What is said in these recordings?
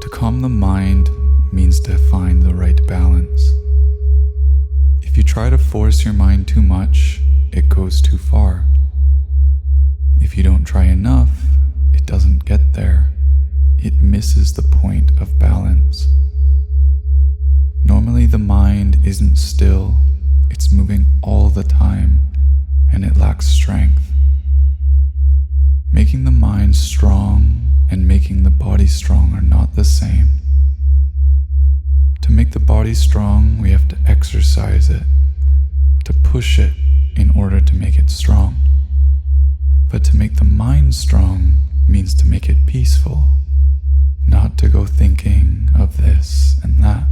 To calm the mind means to find the right balance. If you try to force your mind too much, it goes too far. If you don't try enough, it doesn't get there. It misses the point of balance. Normally the mind isn't still, it's moving all the time, and it lacks strength. Making the mind strong and making the body strong are not the same. To make the body strong, we have to exercise it, to push it in order to make it strong. But to make the mind strong means to make it peaceful, not to go thinking of this and that.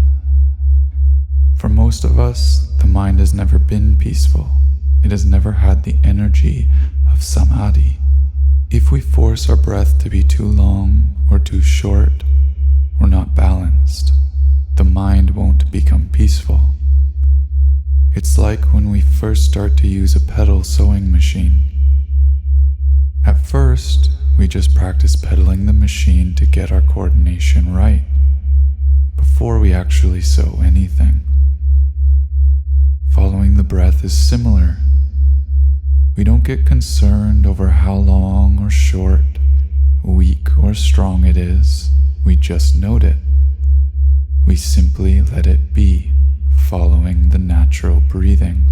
For most of us, the mind has never been peaceful. It has never had the energy of samadhi. If we force our breath to be too long or too short, we're not balanced. The mind won't become peaceful. It's like when we first start to use a pedal sewing machine. At first, we just practice pedaling the machine to get our coordination right, before we actually sew anything. Following the breath is similar. We don't get concerned over how long or short, weak or strong it is. We just note it. We simply let it be, following the natural breathing.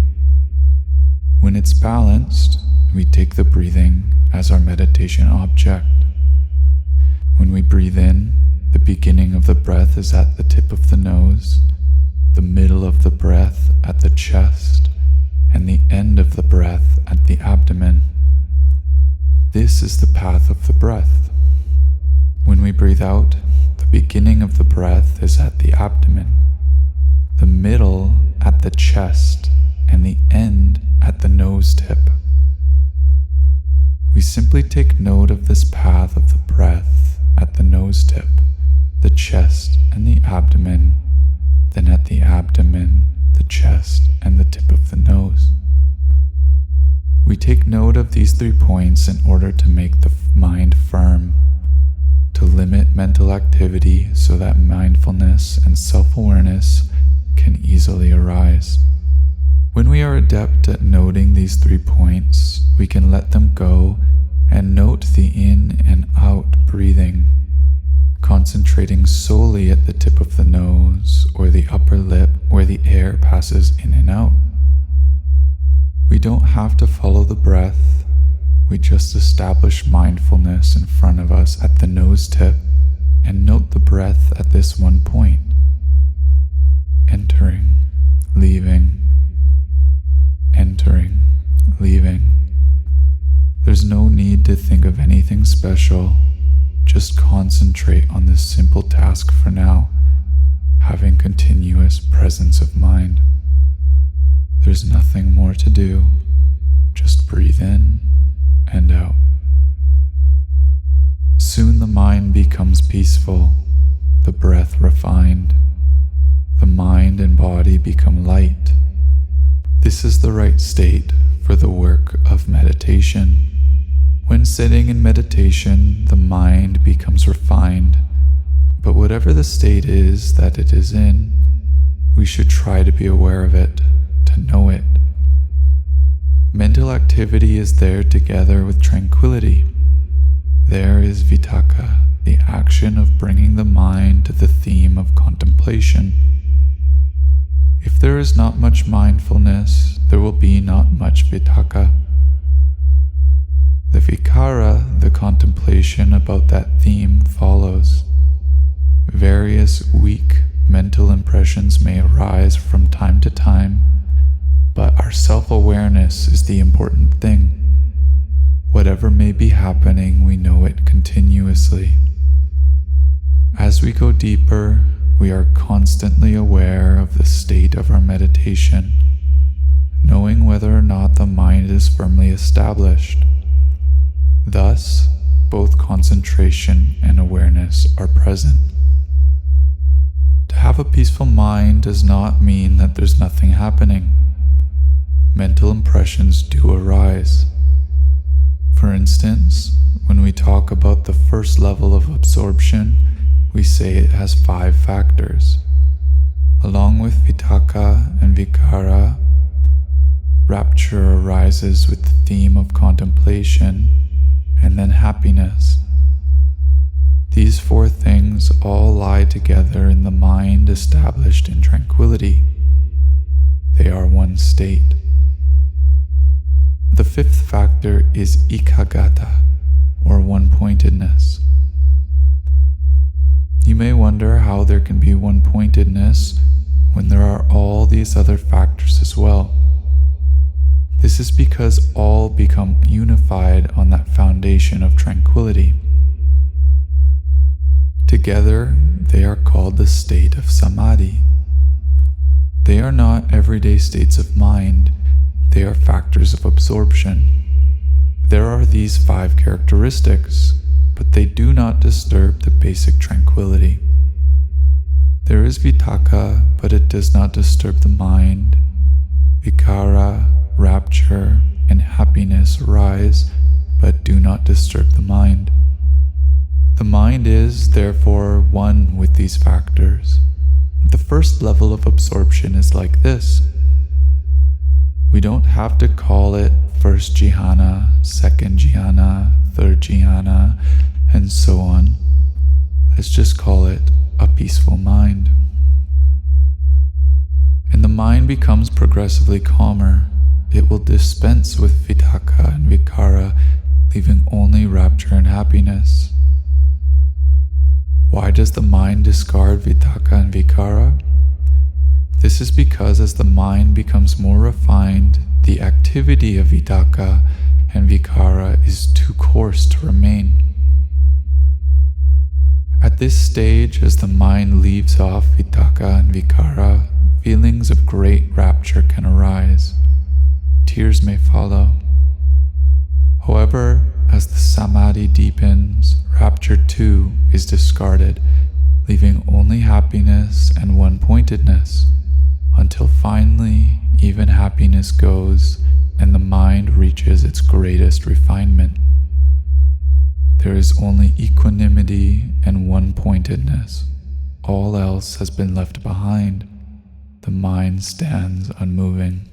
When it's balanced, we take the breathing as our meditation object. When we breathe in, the beginning of the breath is at the tip of the nose, the middle of the breath at the chest, and the end of the breath at the abdomen. This is the path of the breath. When we breathe out, the beginning of the breath is at the abdomen, the middle at the chest, and the end at the nose tip. We simply take note of this path of the breath at the nose tip, the chest, and the abdomen, then at the abdomen, the chest, and the tip of the nose. We take note of these 3 points in order to make the mind firm, to limit mental activity so that mindfulness and self-awareness can easily arise. When we are adept at noting these 3 points, we can let them go and note the in and out breathing, concentrating solely at the tip of the nose or the upper lip where the air passes in and out. We don't have to follow the breath, we just establish mindfulness in front of us at the nose tip and note the breath at this one point. Entering, leaving, entering, leaving. There's no need to think of anything special. Just concentrate on this simple task for now, having continuous presence of mind. There's nothing more to do. Just breathe in and out. Soon the mind becomes peaceful, the breath refined. The mind and body become light. This is the right state for the work of meditation. When sitting in meditation, the mind becomes refined, but whatever the state is that it is in, we should try to be aware of it, to know it. Mental activity is there together with tranquility. There is vitakka, the action of bringing the mind to the theme of contemplation. If there is not much mindfulness, there will be not much vitakka. The vikara, the contemplation about that theme, follows. Various weak mental impressions may arise from time to time, but our self-awareness is the important thing. Whatever may be happening, we know it continuously. As we go deeper, we are constantly aware of the state of our meditation, knowing whether or not the mind is firmly established. Thus, both concentration and awareness are present. To have a peaceful mind does not mean that there's nothing happening. Mental impressions do arise. For instance, when we talk about the first level of absorption, we say it has 5 factors. Along with vitakka and vikara, rapture arises with the theme of contemplation, and then happiness. These 4 things all lie together in the mind established in tranquility. They are one state. The 5th factor is ekaggata, or one-pointedness. You may wonder how there can be one-pointedness when there are all these other factors as well. This is because all become unified on that foundation of tranquility. Together, they are called the state of samadhi. They are not everyday states of mind, they are factors of absorption. There are these 5 characteristics, but they do not disturb the basic tranquility. There is vitakka, but it does not disturb the mind. Vikara, rapture, and happiness arise, but do not disturb the mind. The mind is, therefore, one with these factors. The first level of absorption is like this. We don't have to call it first jhana, second jhana, third jhana, and so on. Let's just call it a peaceful mind. And the mind becomes progressively calmer. It will dispense with vitakka and vikara, leaving only rapture and happiness. Why does the mind discard vitakka and vikara? This is because as the mind becomes more refined, the activity of vitakka and vikara is too coarse to remain. At this stage, as the mind leaves off vitakka and vikara, feelings of great rapture can arise. Tears may follow. However, as the samadhi deepens, rapture too is discarded, leaving only happiness and one-pointedness, until finally even happiness goes and the mind reaches its greatest refinement. There is only equanimity and one-pointedness. All else has been left behind. The mind stands unmoving.